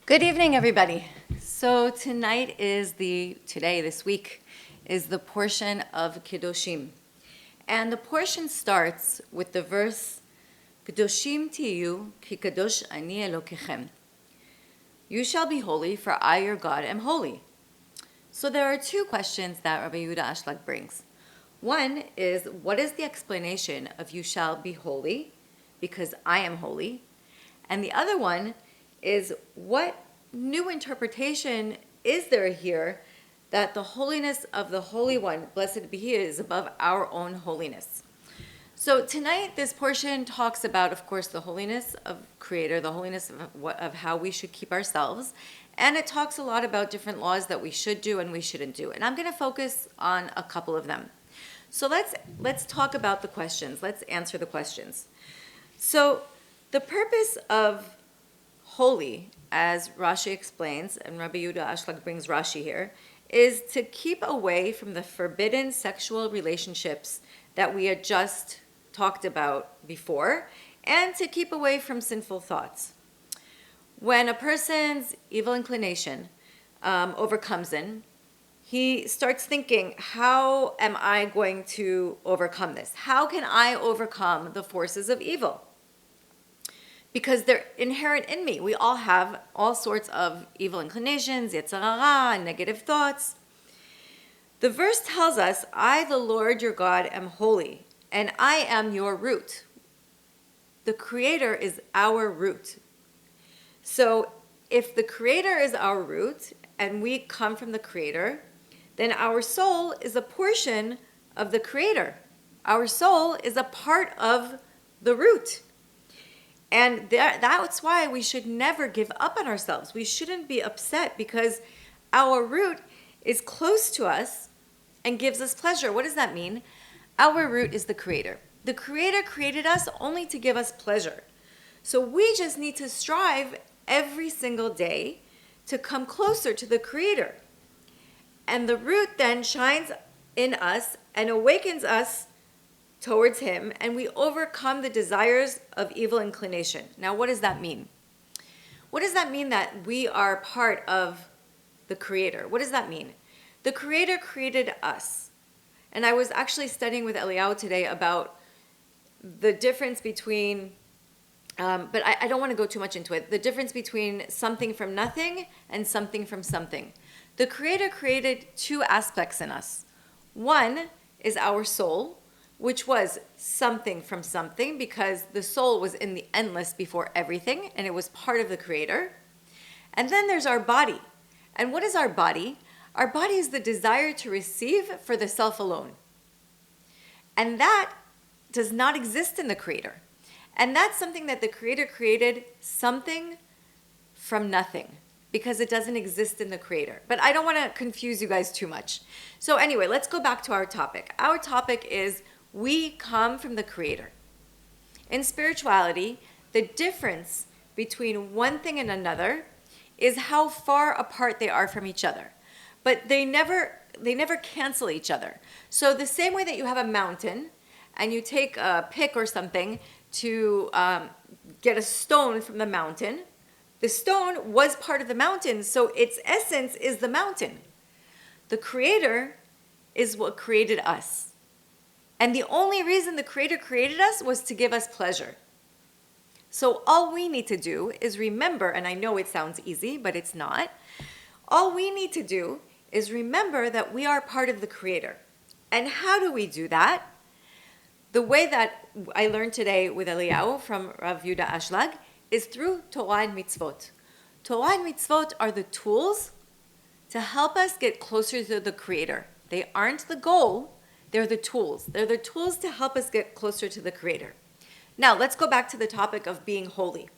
Good evening, everybody. So this week is the portion of Kedoshim. And the portion starts with the verse, Kedoshim tiyu ki kadosh ani Elokechem. You shall be holy, for I, your God, am holy. So there are two questions that Rabbi Yehuda Ashlag brings. One is, what is the explanation of you shall be holy, because I am holy? And the other one is, what new interpretation is there here that the holiness of the Holy One, blessed be He, is above our own holiness? So tonight, this portion talks about, of course, the holiness of Creator, the holiness of how we should keep ourselves, and it talks a lot about different laws that we should do and we shouldn't do. And I'm going to focus on a couple of them. So let's talk about the questions. Let's answer the questions. So the purpose of holy, as Rashi explains, and Rabbi Yehuda Ashlag brings Rashi here, is to keep away from the forbidden sexual relationships that we had just talked about before, and to keep away from sinful thoughts. When a person's evil inclination overcomes him, he starts thinking, how am I going to overcome this? How can I overcome the forces of evil? Because they're inherent in me. We all have all sorts of evil inclinations, yetzer hara, negative thoughts. The verse tells us, I, the Lord your God, am holy, and I am your root. The Creator is our root. So if the Creator is our root, and we come from the Creator, then our soul is a portion of the Creator. Our soul is a part of the root. And that's why we should never give up on ourselves. We shouldn't be upset because our root is close to us and gives us pleasure. What does that mean? Our root is the Creator. The Creator created us only to give us pleasure. So we just need to strive every single day to come closer to the Creator. And the root then shines in us and awakens us towards Him, and we overcome the desires of evil inclination. Now, what does that mean? What does that mean that we are part of the Creator? What does that mean? The Creator created us. And I was actually studying with Eliyahu today about the difference between, but I don't want to go too much into it, the difference between something from nothing and something from something. The Creator created two aspects in us. One is our soul, which was something from something because the soul was in the endless before everything and it was part of the Creator. And then there's our body. And what is our body? Our body is the desire to receive for the self alone. And that does not exist in the Creator. And that's something that the Creator created, something from nothing, because it doesn't exist in the Creator. But I don't want to confuse you guys too much. So anyway, let's go back to our topic. Our topic is, we come from the Creator. In spirituality, the difference between one thing and another is how far apart they are from each other. But they never cancel each other. So the same way that you have a mountain and you take a pick or something to get a stone from the mountain, the stone was part of the mountain, so its essence is the mountain. The Creator is what created us. And the only reason the Creator created us was to give us pleasure. So all we need to do is remember, and I know it sounds easy, but it's not. All we need to do is remember that we are part of the Creator. And how do we do that? The way that I learned today with Eliyahu from Rav Yehuda Ashlag is through Torah and mitzvot. Torah and mitzvot are the tools to help us get closer to the Creator. They aren't the goal. They're the tools. They're the tools to help us get closer to the Creator. Now, let's go back to the topic of being holy.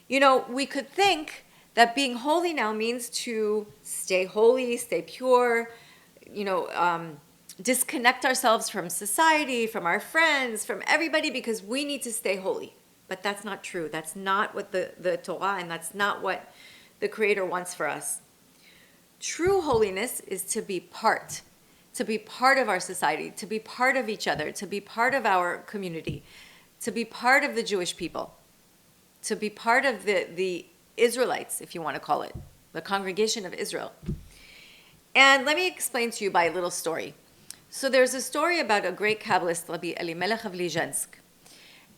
You know, we could think that being holy now means to stay holy, stay pure, disconnect ourselves from society, from our friends, from everybody, because we need to stay holy. But that's not true. That's not what the Torah, and that's not what the Creator wants for us. True holiness is to be part of our society, to be part of each other, to be part of our community, to be part of the Jewish people, to be part of the Israelites, if you want to call it, the congregation of Israel. And let me explain to you by a little story. So there's a story about a great Kabbalist, Rabbi Elimelech of Lizhensk.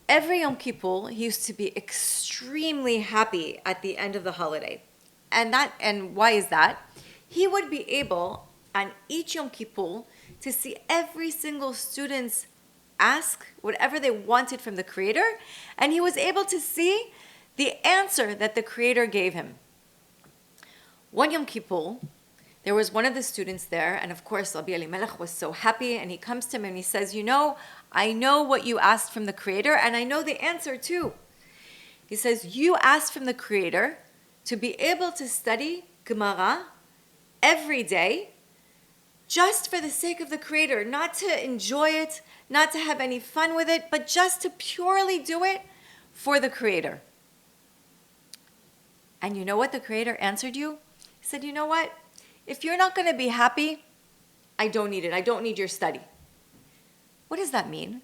Every Yom Kippur, he used to be extremely happy at the end of the holiday. And why is that? He would be able, on each Yom Kippur, to see every single student's ask whatever they wanted from the Creator, and he was able to see the answer that the Creator gave him. One Yom Kippur, there was one of the students there, and of course, Rabbi Elimelech was so happy, and he comes to him and he says, I know what you asked from the Creator, and I know the answer too. He says, you asked from the Creator to be able to study Gemara every day, just for the sake of the Creator, not to enjoy it, not to have any fun with it, but just to purely do it for the Creator. And you know what the Creator answered you? He said, you know what? If you're not going to be happy, I don't need it. I don't need your study. What does that mean?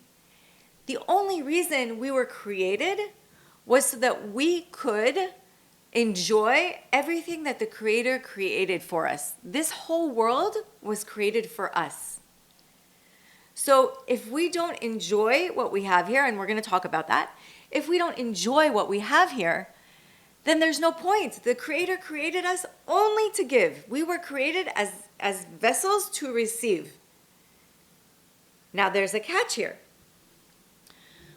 The only reason we were created was so that we could enjoy everything that the Creator created for us. This whole world was created for us. So if we don't enjoy what we have here, and we're going to talk about that, if we don't enjoy what we have here, then there's no point. The Creator created us only to give. We were created as vessels to receive. Now there's a catch here.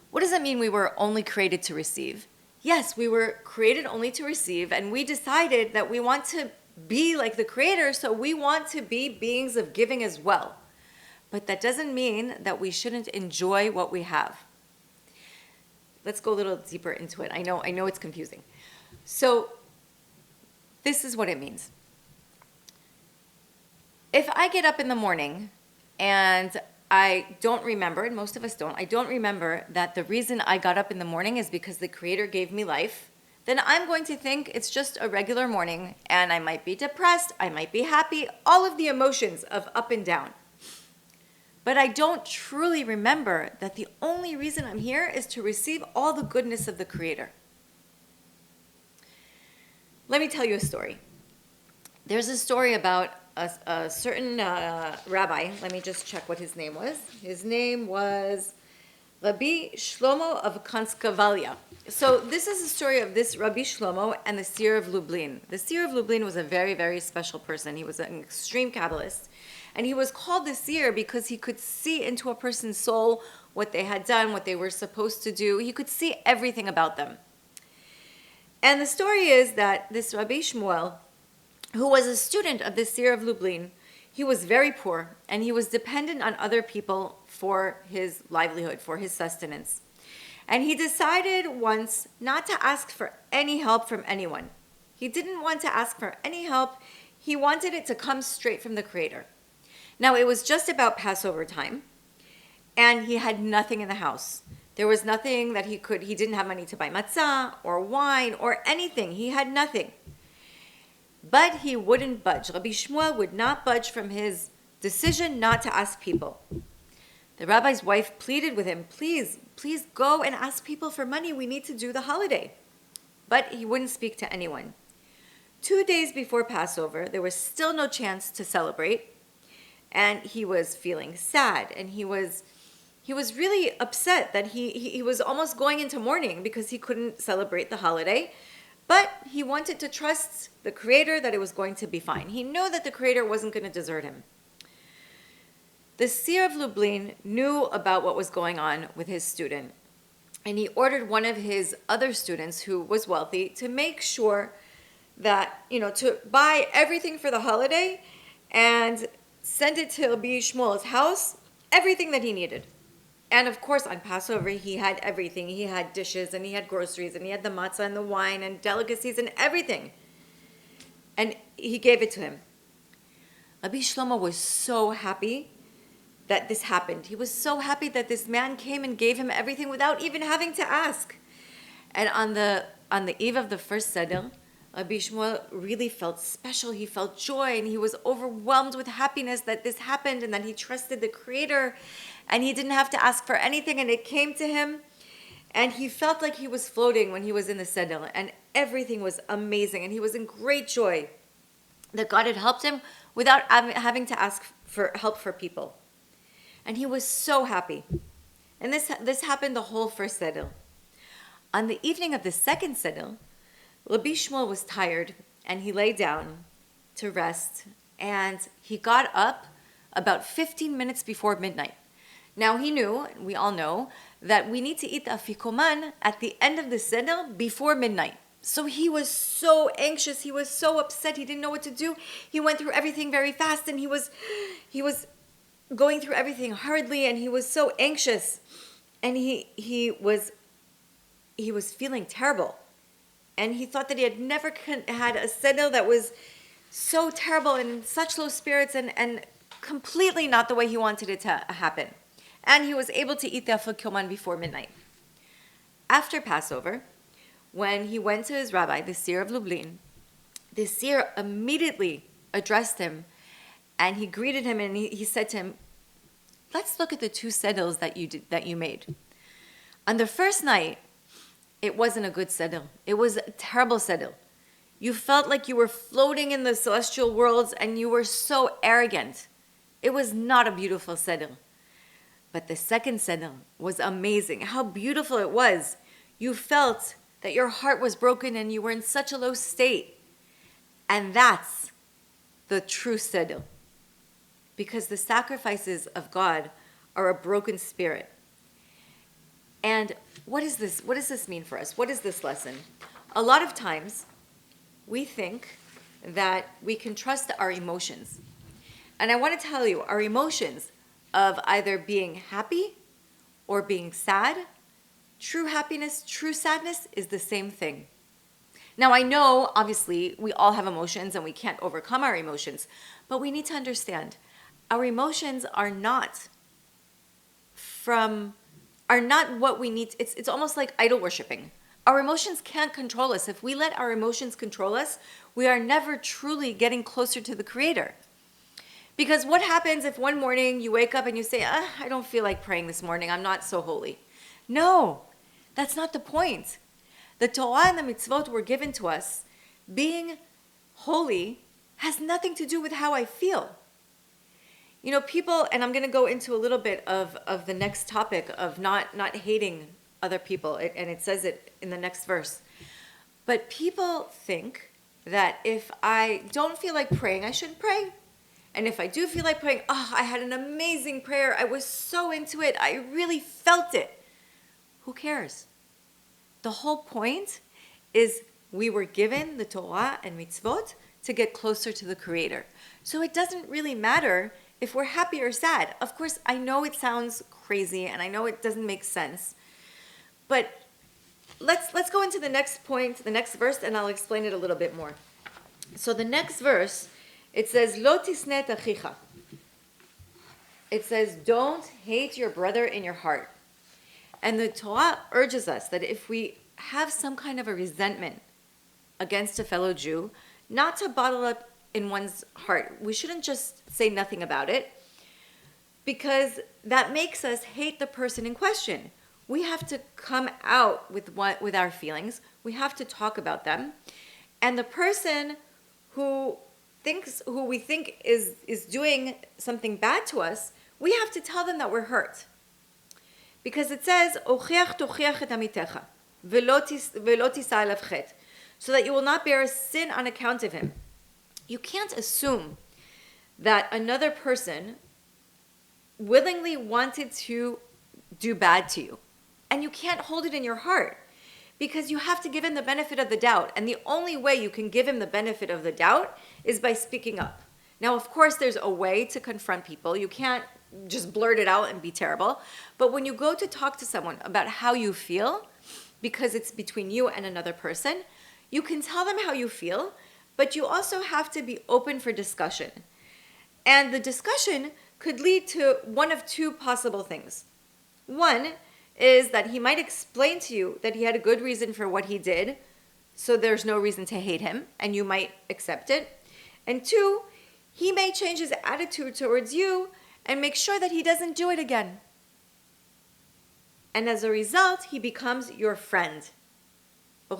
What does it mean we were only created to receive? Yes, we were created only to receive, and we decided that we want to be like the Creator, so we want to be beings of giving as well. But that doesn't mean that we shouldn't enjoy what we have. Let's go a little deeper into it. I know it's confusing. So this is what it means. If I get up in the morning and I don't remember, and most of us don't, I don't remember that the reason I got up in the morning is because the Creator gave me life, then I'm going to think it's just a regular morning, and I might be depressed, I might be happy, all of the emotions of up and down. But I don't truly remember that the only reason I'm here is to receive all the goodness of the Creator. Let me tell you a story. There's a story about a certain rabbi. Let me just check what his name was. His name was Rabbi Shlomo of Kanskavalia. So this is the story of this Rabbi Shlomo and the Seer of Lublin. The Seer of Lublin was a very, very special person. He was an extreme Kabbalist. And he was called the Seer because he could see into a person's soul what they had done, what they were supposed to do. He could see everything about them. And the story is that this Rabbi Shmuel, who was a student of the Seer of Lublin, he was very poor, and he was dependent on other people for his livelihood, for his sustenance. And he decided once not to ask for any help from anyone. He didn't want to ask for any help. He wanted it to come straight from the Creator. Now, it was just about Passover time, and he had nothing in the house. There was nothing that he didn't have money to buy matzah or wine or anything. He had nothing. But he wouldn't budge. Rabbi Shmuel would not budge from his decision not to ask people. The rabbi's wife pleaded with him, please go and ask people for money. We need to do the holiday. But he wouldn't speak to anyone. 2 days before Passover, there was still no chance to celebrate. And he was feeling sad, and he was really upset that he was almost going into mourning because he couldn't celebrate the holiday. But he wanted to trust the Creator that it was going to be fine. He knew that the Creator wasn't going to desert him. The Seer of Lublin knew about what was going on with his student, and he ordered one of his other students who was wealthy to make sure that, to buy everything for the holiday and send it to Rabbi Shmuel's house, everything that he needed. And of course, on Passover, he had everything. He had dishes, and he had groceries, and he had the matzah and the wine and delicacies and everything. And he gave it to him. Rabbi Shlomo was so happy that this happened. He was so happy that this man came and gave him everything without even having to ask. And on the eve of the first Seder, Rabbi Shmuel really felt special. He felt joy, and he was overwhelmed with happiness that this happened and that he trusted the Creator, and he didn't have to ask for anything, and it came to him. And he felt like he was floating when he was in the sedel, and everything was amazing, and he was in great joy that God had helped him without having to ask for help for people. And he was so happy. And this happened the whole first sedel. On the evening of the second sedel, Rabbi Shmuel was tired, and he lay down to rest, and he got up about 15 minutes before midnight. Now he knew, we all know, that we need to eat the afikoman at the end of the sedel before midnight. So he was so anxious, he was so upset, he didn't know what to do. He went through everything very fast, and he was going through everything hurriedly, and he was so anxious, and he was feeling terrible, and he thought that he had never had a sedel that was so terrible and in such low spirits and completely not the way he wanted it to happen. And he was able to eat the afikoman before midnight. After Passover, when he went to his rabbi, the Seer of Lublin, the Seer immediately addressed him, and he greeted him, and he said to him, let's look at the two sedels that you made. On the first night, it wasn't a good sedel. It was a terrible sedel. You felt like you were floating in the celestial worlds, and you were so arrogant. It was not a beautiful sedel. But the second sedel was amazing. How beautiful it was. You felt that your heart was broken and you were in such a low state. And that's the true sedel. Because the sacrifices of God are a broken spirit. And what is this? What does this mean for us? What is this lesson? A lot of times, we think that we can trust our emotions. And I want to tell you, our emotions of either being happy or being sad, true happiness, true sadness is the same thing. Now, I know, obviously, we all have emotions and we can't overcome our emotions, but we need to understand our emotions are not what we need. It's almost like idol worshiping. Our emotions can't control us. If we let our emotions control us, we are never truly getting closer to the Creator. Because what happens if one morning you wake up and you say, I don't feel like praying this morning, I'm not so holy. No, that's not the point. The Torah and the mitzvot were given to us. Being holy has nothing to do with how I feel. You know, people, and I'm going to go into a little bit of the next topic of not hating other people, and it says it in the next verse. But people think that if I don't feel like praying, I shouldn't pray. And if I do feel like praying, I had an amazing prayer. I was so into it. I really felt it. Who cares? The whole point is we were given the Torah and mitzvot to get closer to the Creator. So it doesn't really matter if we're happy or sad. Of course, I know it sounds crazy and I know it doesn't make sense. But let's go into the next point, the next verse, and I'll explain it a little bit more. So the next verse, it says, Lo tisne et achicha. It says, don't hate your brother in your heart. And the Torah urges us that if we have some kind of a resentment against a fellow Jew, not to bottle up in one's heart. We shouldn't just say nothing about it, because that makes us hate the person in question. We have to come out with our feelings. We have to talk about them. And the person who we think is doing something bad to us, we have to tell them that we're hurt. Because it says, "Ochiach tochiach et amitecha, velo tisa elav chet," so that you will not bear a sin on account of him. You can't assume that another person willingly wanted to do bad to you. And you can't hold it in your heart, because you have to give him the benefit of the doubt. And the only way you can give him the benefit of the doubt is by speaking up. Now, of course, there's a way to confront people. You can't just blurt it out and be terrible. But when you go to talk to someone about how you feel, because it's between you and another person, you can tell them how you feel, but you also have to be open for discussion. And the discussion could lead to one of two possible things. One is that he might explain to you that he had a good reason for what he did, so there's no reason to hate him, and you might accept it. And two, he may change his attitude towards you and make sure that he doesn't do it again. And as a result, he becomes your friend. He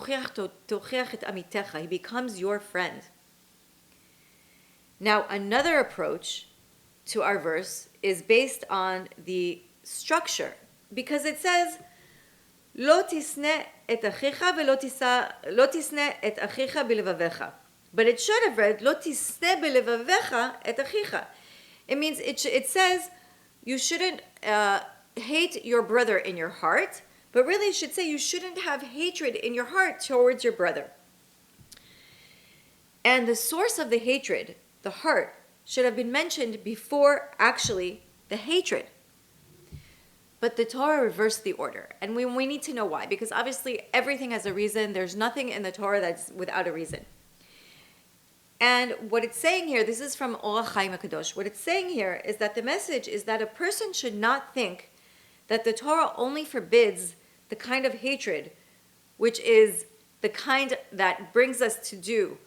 becomes your friend. Now, another approach to our verse is based on the structure, because it says, "Lo tisne et achicha ve'lo tisne et achicha b'levavecha." But it should have read, "Lo tisne b'levavecha et achicha." It means it says you shouldn't hate your brother in your heart, but really it should say you shouldn't have hatred in your heart towards your brother. And the source of the hatred, the heart, should have been mentioned before actually the hatred. But the Torah reversed the order, and we need to know why, because obviously everything has a reason. There's nothing in the Torah that's without a reason. And what it's saying here, this is from Orach Chaim HaKadosh, what it's saying here is that the message is that a person should not think that the Torah only forbids the kind of hatred, which is the kind that brings us to do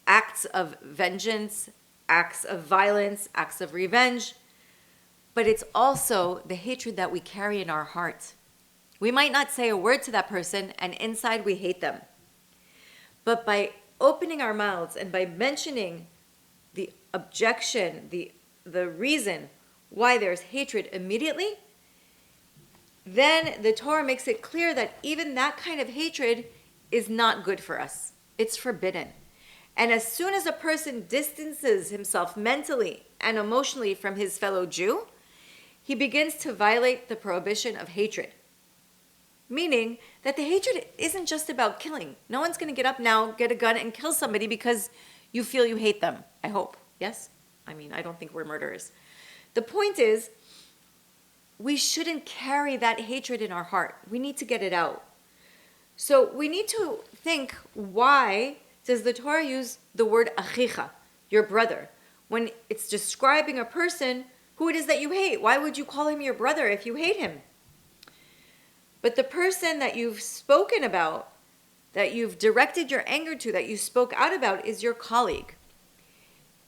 acts of vengeance, acts of violence, acts of revenge, but it's also the hatred that we carry in our heart. We might not say a word to that person, and inside we hate them. But by opening our mouths and by mentioning the objection, the reason why there's hatred immediately, then the Torah makes it clear that even that kind of hatred is not good for us. It's forbidden. And as soon as a person distances himself mentally and emotionally from his fellow Jew, he begins to violate the prohibition of hatred. Meaning that the hatred isn't just about killing. No one's going to get up now, get a gun, and kill somebody because you feel you hate them. I hope. Yes? I mean, I don't think we're murderers. The point is, we shouldn't carry that hatred in our heart. We need to get it out. So we need to think, why does the Torah use the word achicha, your brother, when it's describing a person who it is that you hate? Why would you call him your brother if you hate him? But the person that you've spoken about, that you've directed your anger to, that you spoke out about, is your colleague.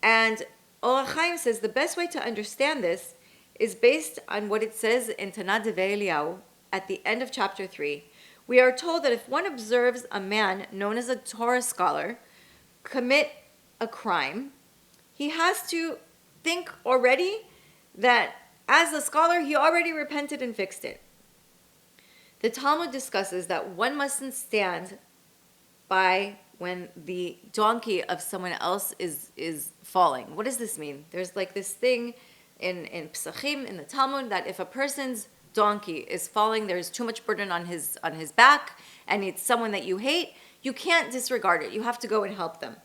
And Orach Chaim says the best way to understand this is based on what it says in Tanah Devei Eliyahu at the end of chapter 3. We are told that if one observes a man known as a Torah scholar commit a crime, he has to think already that as a scholar, he already repented and fixed it. The Talmud discusses that one mustn't stand by when the donkey of someone else is falling. What does this mean? There's like this thing in Pesachim, in the Talmud, that if a person's donkey is falling, there's too much burden on his back, and it's someone that you hate, you can't disregard it. You have to go and help them.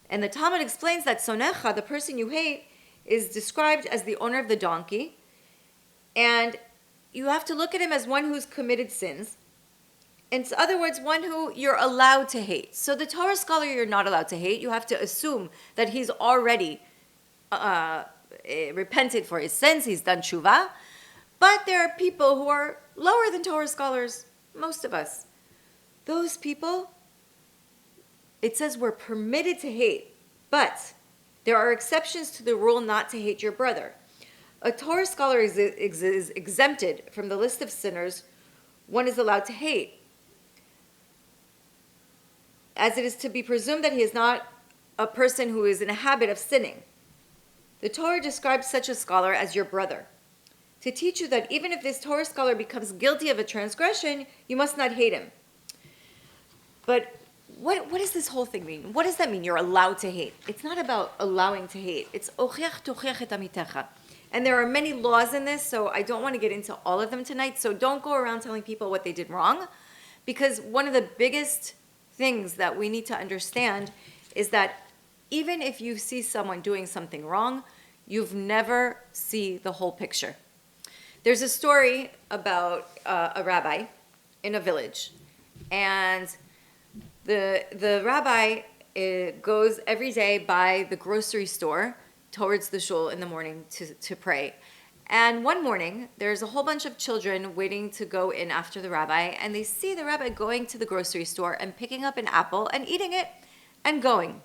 And the Talmud explains that Sonecha, the person you hate, is described as the owner of the donkey, and you have to look at him as one who's committed sins. In other words, one who you're allowed to hate. So the Torah scholar you're not allowed to hate. You have to assume that he's already repented for his sins. He's done tshuva. But there are people who are lower than Torah scholars, most of us. Those people, it says we're permitted to hate. But there are exceptions to the rule not to hate your brother. A Torah scholar is exempted from the list of sinners one is allowed to hate, as it is to be presumed that he is not a person who is in a habit of sinning. The Torah describes such a scholar as your brother, to teach you that even if this Torah scholar becomes guilty of a transgression, you must not hate him. But what does this whole thing mean? What does that mean, you're allowed to hate? It's not about allowing to hate. It's ochiach tochiach et amitecha. And there are many laws in this, so I don't want to get into all of them tonight. So don't go around telling people what they did wrong, because one of the biggest things that we need to understand is that even if you see someone doing something wrong, you've never seen the whole picture. There's a story about a rabbi in a village, and the rabbi goes every day by the grocery store towards the shul in the morning to pray. And one morning, there's a whole bunch of children waiting to go in after the rabbi, and they see the rabbi going to the grocery store and picking up an apple and eating it and going.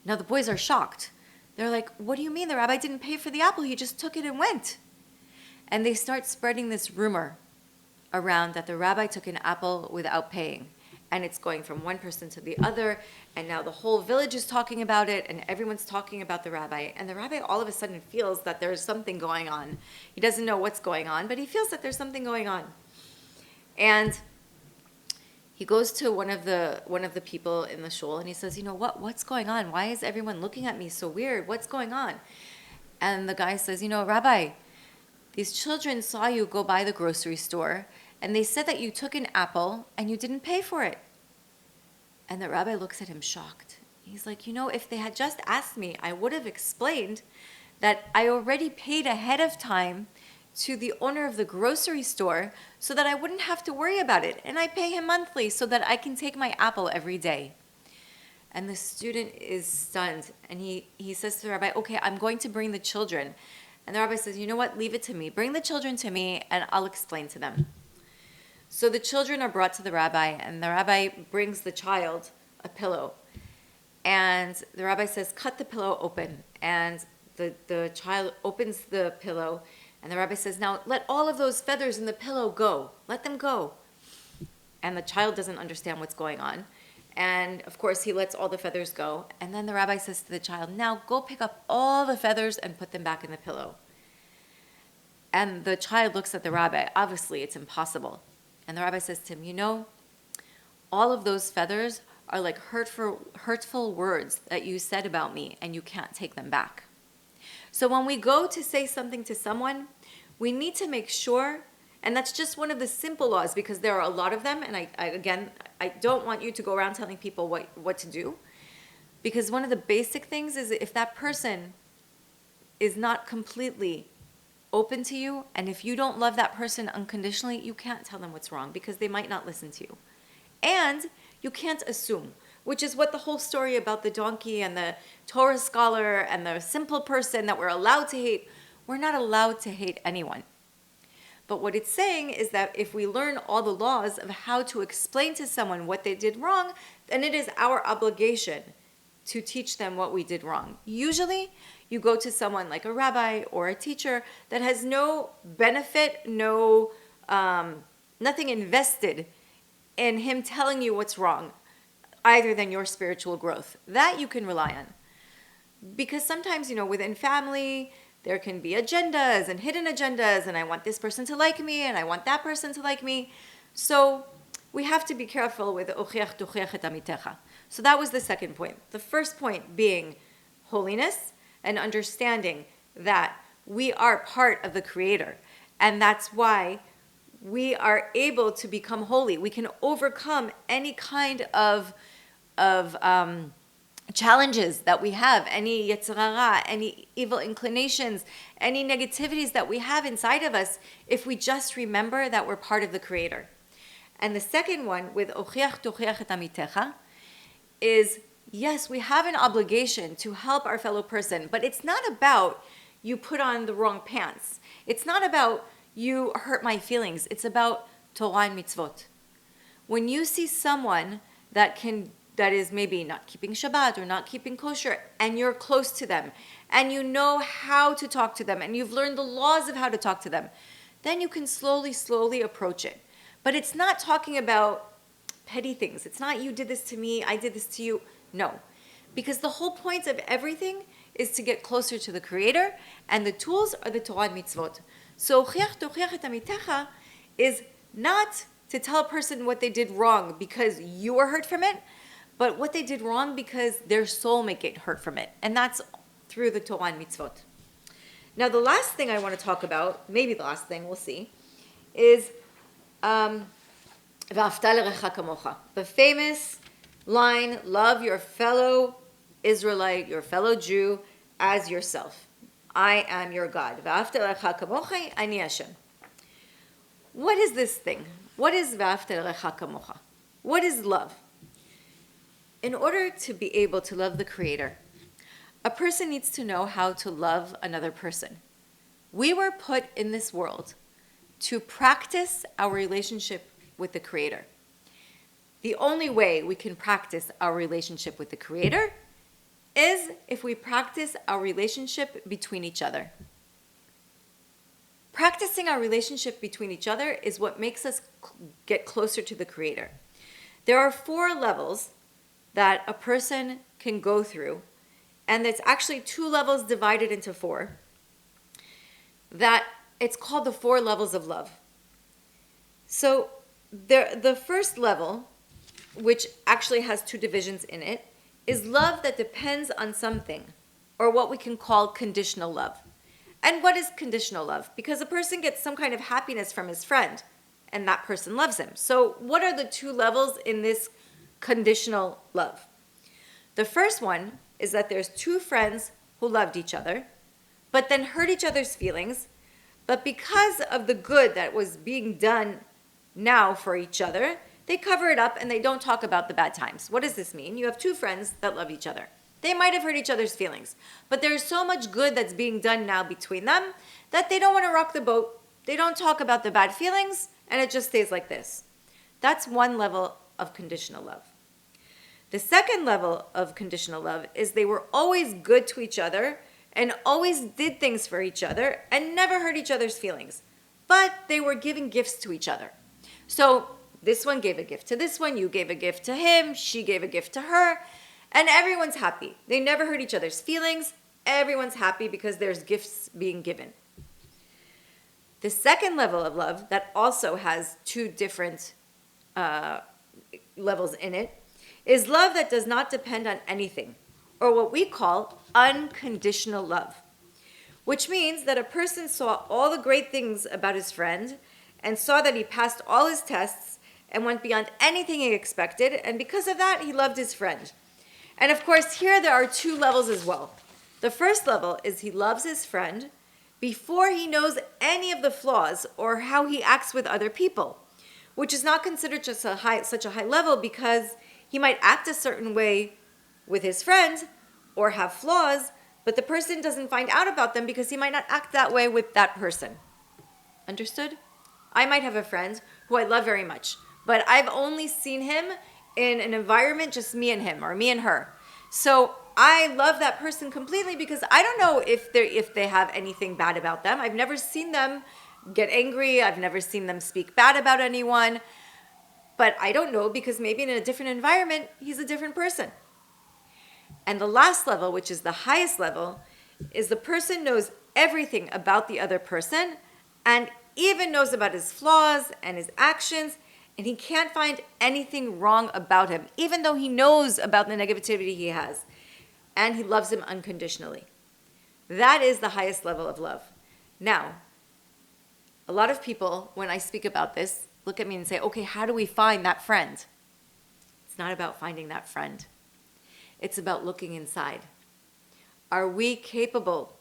Now the boys are shocked. They're like, what do you mean the rabbi didn't pay for the apple? He just took it and went. And they start spreading this rumor around that the rabbi took an apple without paying. And it's going from one person to the other, and now the whole village is talking about it, and everyone's talking about the rabbi. And the rabbi all of a sudden feels that there's something going on. He doesn't know what's going on, but he feels that there's something going on. And he goes to one of the people in the shul, and he says, what's going on? Why is everyone looking at me so weird? What's going on? And the guy says, Rabbi, these children saw you go by the grocery store, and they said that you took an apple and you didn't pay for it. And the rabbi looks at him shocked. He's like, if they had just asked me, I would have explained that I already paid ahead of time to the owner of the grocery store so that I wouldn't have to worry about it. And I pay him monthly so that I can take my apple every day. And the student is stunned. And he says to the rabbi, okay, I'm going to bring the children. And the rabbi says, you know what, leave it to me. Bring the children to me and I'll explain to them. So the children are brought to the rabbi, and the rabbi brings the child a pillow. And the rabbi says, cut the pillow open. And the child opens the pillow, and the rabbi says, now let all of those feathers in the pillow go. Let them go. And the child doesn't understand what's going on. And of course, he lets all the feathers go. And then the rabbi says to the child, now go pick up all the feathers and put them back in the pillow. And the child looks at the rabbi. Obviously, it's impossible. And the rabbi says to him, all of those feathers are like hurtful words that you said about me, and you can't take them back. So when we go to say something to someone, we need to make sure, and that's just one of the simple laws, because there are a lot of them, and I don't want you to go around telling people what to do, because one of the basic things is if that person is not completely open to you, and if you don't love that person unconditionally, you can't tell them what's wrong because they might not listen to you. And you can't assume, which is what the whole story about the donkey and the Torah scholar and the simple person that we're allowed to hate, we're not allowed to hate anyone. But what it's saying is that if we learn all the laws of how to explain to someone what they did wrong, then it is our obligation to teach them what we did wrong. Usually, you go to someone like a rabbi or a teacher that has no benefit, nothing invested in him telling you what's wrong, other than your spiritual growth. That you can rely on. Because sometimes, within family, there can be agendas and hidden agendas, and I want this person to like me, and I want that person to like me. So we have to be careful with ochiach tochiach et amitecha. So that was the second point. The first point being holiness, and understanding that we are part of the Creator. And that's why we are able to become holy. We can overcome any kind of challenges that we have, any yetzer hara, any evil inclinations, any negativities that we have inside of us, if we just remember that we're part of the Creator. And the second one, with ochiach tochiach et amitecha, is yes, we have an obligation to help our fellow person, but it's not about you put on the wrong pants. It's not about you hurt my feelings. It's about Torah and mitzvot. When you see someone that is maybe not keeping Shabbat or not keeping kosher, and you're close to them, and you know how to talk to them, and you've learned the laws of how to talk to them, then you can slowly approach it. But it's not talking about petty things. It's not you did this to me, I did this to you. No, because the whole point of everything is to get closer to the Creator, and the tools are the Torah and mitzvot. So ochiach tochiach et amitecha is not to tell a person what they did wrong because you were hurt from it, but what they did wrong because their soul may get hurt from it, and that's through the Torah and mitzvot. Now, the last thing I want to talk about, maybe the last thing, we'll see, is v'ahavta l'recha kamocha, the famous line, love your fellow Israelite, your fellow Jew, as yourself. I am your God. V'ahavta l'recha kamocha, ani Hashem. What is this thing? What is v'ahavta l'recha kamocha? What is love? In order to be able to love the Creator, a person needs to know how to love another person. We were put in this world to practice our relationship with the Creator. The only way we can practice our relationship with the Creator is if we practice our relationship between each other. Practicing our relationship between each other is what makes us get closer to the Creator. There are 4 levels that a person can go through, and it's actually 2 levels divided into 4, that it's called the 4 levels of love. So the first level, which actually has 2 divisions in it, is love that depends on something, or what we can call conditional love. And what is conditional love? Because a person gets some kind of happiness from his friend, and that person loves him. So what are the 2 levels in this conditional love? The first one is that there's 2 friends who loved each other, but then hurt each other's feelings, but because of the good that was being done now for each other, they cover it up and they don't talk about the bad times. What does this mean? You have 2 friends that love each other. They might have hurt each other's feelings, but there's so much good that's being done now between them that they don't want to rock the boat. They don't talk about the bad feelings, and it just stays like this. That's one level of conditional love. The second level of conditional love is they were always good to each other and always did things for each other and never hurt each other's feelings, but they were giving gifts to each other. So this one gave a gift to this one, you gave a gift to him, she gave a gift to her, and everyone's happy. They never hurt each other's feelings. Everyone's happy because there's gifts being given. The second level of love that also has 2 different levels in it is love that does not depend on anything, or what we call unconditional love, which means that a person saw all the great things about his friend and saw that he passed all his tests and went beyond anything he expected, and because of that, he loved his friend. And of course, here there are 2 levels as well. The first level is he loves his friend before he knows any of the flaws or how he acts with other people, which is not considered just such a high level because he might act a certain way with his friend or have flaws, but the person doesn't find out about them because he might not act that way with that person. Understood? I might have a friend who I love very much, but I've only seen him in an environment just me and him or me and her. So I love that person completely because I don't know if they have anything bad about them. I've never seen them get angry. I've never seen them speak bad about anyone. But I don't know because maybe in a different environment, he's a different person. And the last level, which is the highest level, is the person knows everything about the other person and even knows about his flaws and his actions, and he can't find anything wrong about him, even though he knows about the negativity he has. And he loves him unconditionally. That is the highest level of love. Now, a lot of people, when I speak about this, look at me and say, okay, how do we find that friend? It's not about finding that friend. It's about looking inside. Are we capable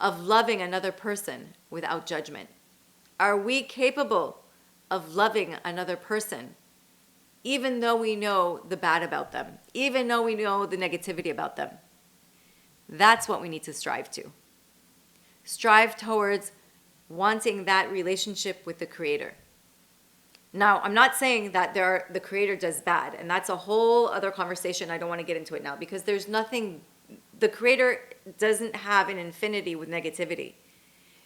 of loving another person without judgment? Are we capable of loving another person even though we know the bad about them, even though we know the negativity about them? That's what we need to strive to. Strive towards wanting that relationship with the Creator. Now, I'm not saying that the Creator does bad, and that's a whole other conversation. I don't want to get into it now because there's nothing, the Creator doesn't have an infinity with negativity.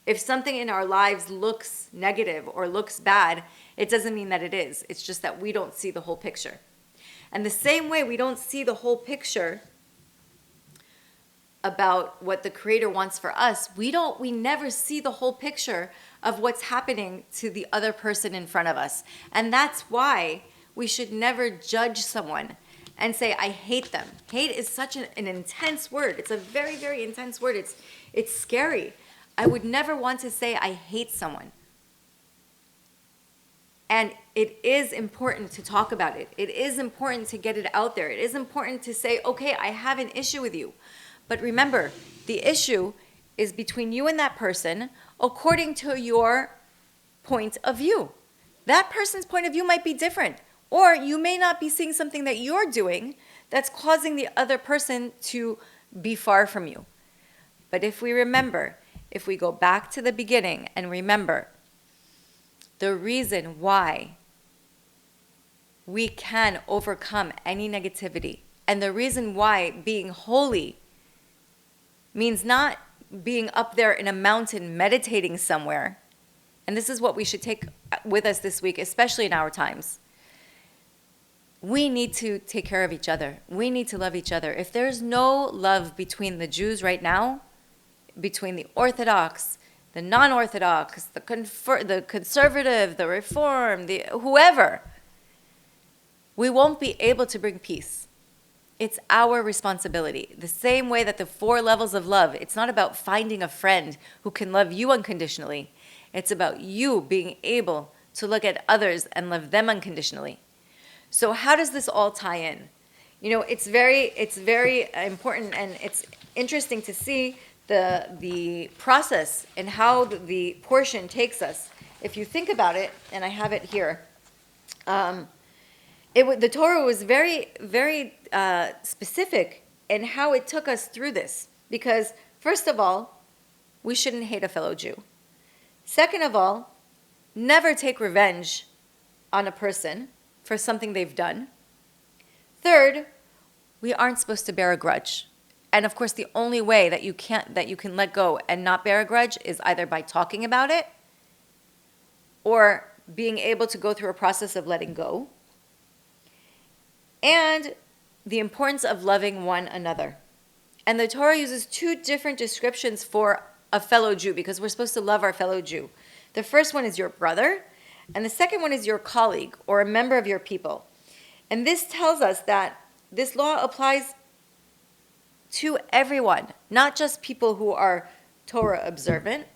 If something in our lives looks negative or looks bad, it doesn't mean that it is. It's just that we don't see the whole picture. And the same way we don't see the whole picture about what the Creator wants for us, we never see the whole picture of what's happening to the other person in front of us. And that's why we should never judge someone and say, I hate them. Hate is such an intense word. It's a very, very intense word. It's scary. I would never want to say I hate someone. And it is important to talk about it. It is important to get it out there. It is important to say, okay, I have an issue with you. But remember, the issue is between you and that person according to your point of view. That person's point of view might be different. Or you may not be seeing something that you're doing that's causing the other person to be far from you. But if we remember, if we go back to the beginning and remember the reason why we can overcome any negativity, and the reason why being holy means not being up there in a mountain meditating somewhere. And this is what we should take with us this week, especially in our times. We need to take care of each other. We need to love each other. If there's no love between the Jews right now, between the Orthodox, the non-Orthodox, the conservative, the Reform, the whoever, we won't be able to bring peace. It's our responsibility. The same way that the 4 levels of love, it's not about finding a friend who can love you unconditionally. It's about you being able to look at others and love them unconditionally. So how does this all tie in? It's very important, and it's interesting to see the process and how the portion takes us. If you think about it, and I have it here, the Torah was very, very specific in how it took us through this. Because first of all, we shouldn't hate a fellow Jew. Second of all, never take revenge on a person for something they've done. Third, we aren't supposed to bear a grudge. And of course, the only way that you can let go and not bear a grudge is either by talking about it or being able to go through a process of letting go. And the importance of loving one another. And the Torah uses 2 different descriptions for a fellow Jew, because we're supposed to love our fellow Jew. The first one is your brother, and the second one is your colleague or a member of your people. And this tells us that this law applies to everyone, not just people who are Torah observant,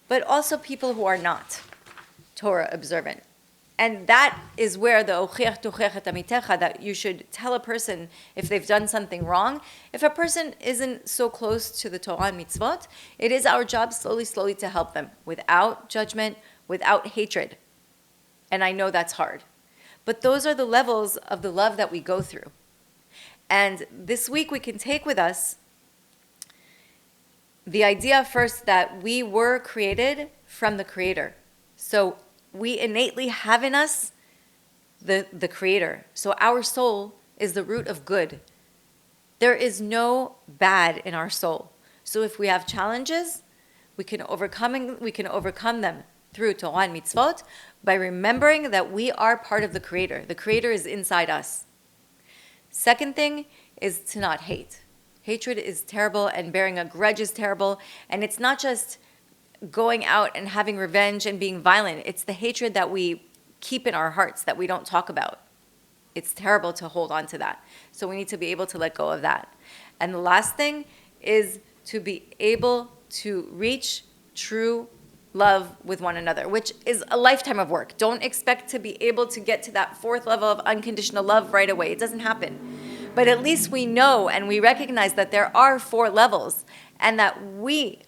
but also people who are not Torah observant. And that is where the ochiach tuchech et amitecha, that you should tell a person if they've done something wrong. If a person isn't so close to the Torah and mitzvot, it is our job slowly to help them without judgment, without hatred. And I know that's hard. But those are the levels of the love that we go through. And this week we can take with us the idea first that we were created from the Creator. So we innately have in us the Creator. So our soul is the root of good. There is no bad in our soul. So if we have challenges, we can overcome them through Torah and mitzvot by remembering that we are part of the Creator. The Creator is inside us. Second thing is to not hate. Hatred is terrible, and bearing a grudge is terrible. And it's not just going out and having revenge and being violent. It's the hatred that we keep in our hearts that we don't talk about. It's terrible to hold on to that. So we need to be able to let go of that. And the last thing is to be able to reach true love with one another, which is a lifetime of work. Don't expect to be able to get to that 4th level of unconditional love right away. It doesn't happen. But at least we know and we recognize that there are 4 levels, and that we,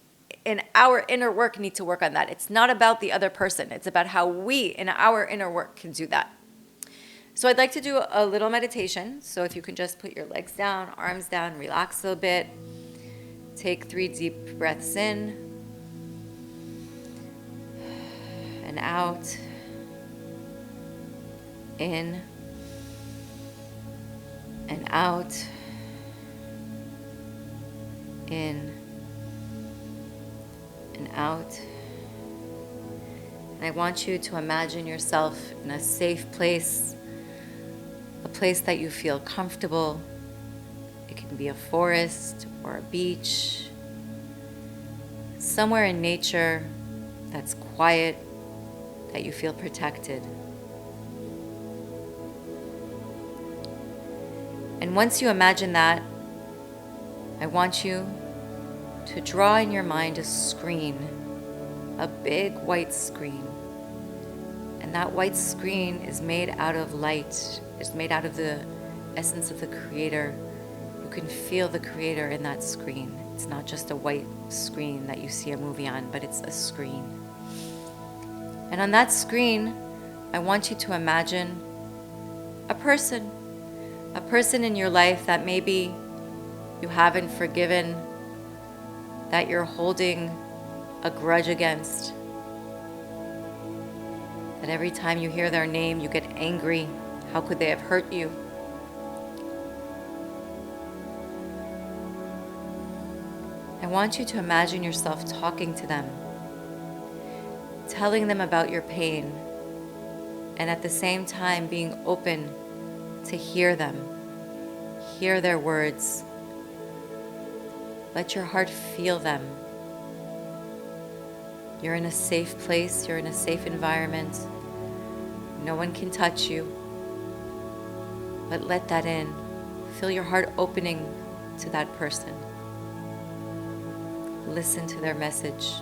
in our inner work, need to work on that. It's not about the other person. It's about how we, in our inner work, can do that. So I'd like to do a little meditation. So if you can just put your legs down, arms down, relax a little bit. Take 3 deep breaths in and out. In and out. In and out. And I want you to imagine yourself in a safe place, a place that you feel comfortable. It can be a forest or a beach, somewhere in nature that's quiet, that you feel protected. And once you imagine that, I want you to draw in your mind a screen, a big white screen. And that white screen is made out of light. It's made out of the essence of the Creator. You can feel the Creator in that screen. It's not just a white screen that you see a movie on, but it's a screen. And on that screen, I want you to imagine a person in your life that maybe you haven't forgiven, that you're holding a grudge against, that every time you hear their name, you get angry. How could they have hurt you? I want you to imagine yourself talking to them, telling them about your pain, and at the same time being open to hear them, hear their words. Let your heart feel them. You're in a safe place, you're in a safe environment. No one can touch you, but let that in. Feel your heart opening to that person. Listen to their message.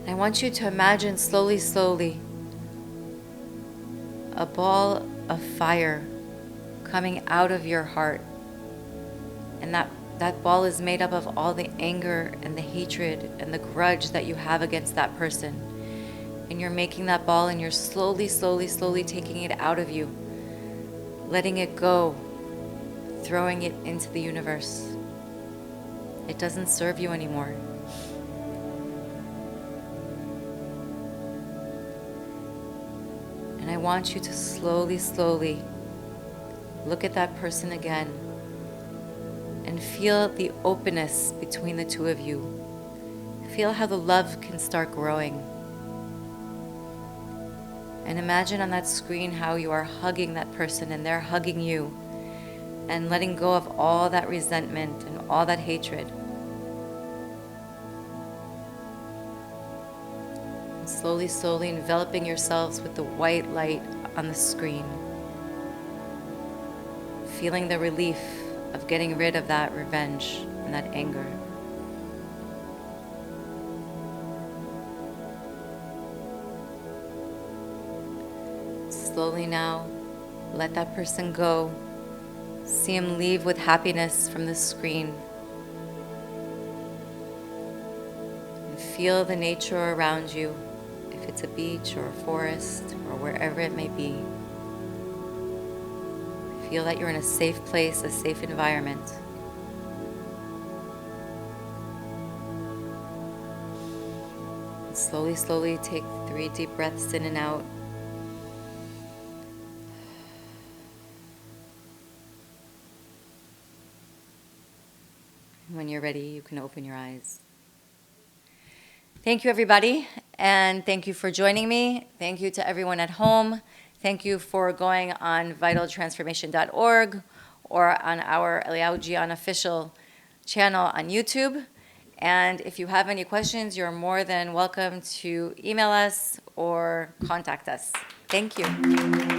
I want you to imagine slowly, slowly, a ball of fire coming out of your heart. And that ball is made up of all the anger and the hatred and the grudge that you have against that person. And you're making that ball and you're slowly, slowly, slowly taking it out of you, letting it go, throwing it into the universe. It doesn't serve you anymore. And I want you to slowly, slowly look at that person again and feel the openness between the two of you. Feel how the love can start growing. And imagine on that screen how you are hugging that person and they're hugging you and letting go of all that resentment and all that hatred. And slowly, slowly enveloping yourselves with the white light on the screen. Feeling the relief of getting rid of that revenge and that anger. Slowly now, let that person go. See him leave with happiness from the screen. And feel the nature around you, if it's a beach or a forest or wherever it may be. Feel that you're in a safe place, a safe environment. And slowly, slowly take 3 deep breaths in and out. When you're ready, you can open your eyes. Thank you, everybody, and thank you for joining me. Thank you to everyone at home. Thank you for going on vitaltransformation.org or on our Eliyahu Gian official channel on YouTube. And if you have any questions, you're more than welcome to email us or contact us. Thank you.